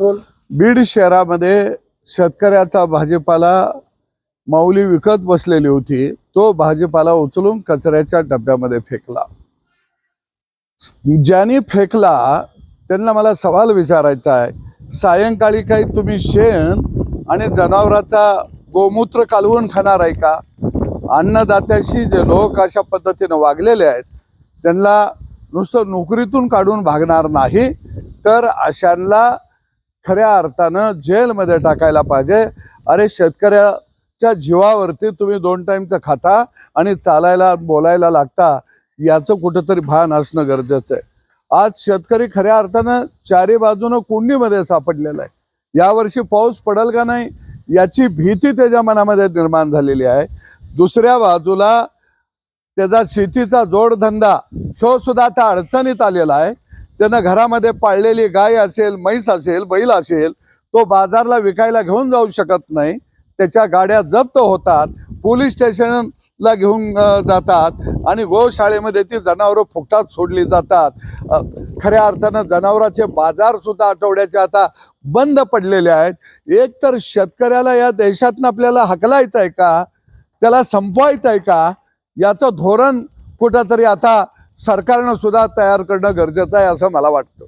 बीड शहरामध्ये शेतकऱ्याचा भाजीपाला माऊली विकत बसलेली होती, तो भाजीपाला उचलून कचऱ्याच्या डब्यामध्ये फेकला। ज्यांनी फेकला त्यांना मला सवाल विचारायचा आहे, सायंकाळी काही तुम्ही शेण आणि जनावराचा गोमूत्र कालवून खाणार आहे का? अन्नदात्याशी जे लोक अशा पद्धतीने वागलेले आहेत त्यांना नुसतं नोकरीतून काढून भागणार नाही, तर अशांना खऱ्या अर्थानं जेलमध्ये टाकायला पाहिजे। अरे, शेतकऱ्याच्या जीवावरती तुम्ही 2 टाइमचं खाता आणि चालायला बोलायला लागता, याचं कुठेतरी भान असणं गरजेचं आहे। आज शेतकरी खऱ्या अर्थानं चारी बाजूनं कुंडीमध्ये सापडलेला आहे। यावर्षी पाऊस पडेल का नाही याची भीती त्याच्या मनामध्ये निर्माण झालेली आहे। दुसऱ्या बाजूला त्याचा शेतीचा जोडधंदा ह्यो सुद्धा आता अडचणीत आलेला आहे। त्यानं घरामध्ये पाळलेली गाय असेल, म्हैस असेल, बैल असेल, तो बाजारला विकायला घेऊन जाऊ शकत नाही। त्याच्या गाड्या जप्त होतात, पोलीस स्टेशनला घेऊन जातात आणि गोशाळेमध्ये ती जनावरं फुकटात सोडली जातात। खऱ्या अर्थानं जनावरांचे बाजार सुद्धा आठवड्याचे आता बंद पडलेले आहेत। एक तर शेतकऱ्याला या देशातनं आपल्याला हकलायचं आहे का, त्याला संपवायचं आहे का, याचं धोरण कुठंतरी आता सरकारनं सुद्धा तयार करणं गरजेचं आहे असं मला वाटतं।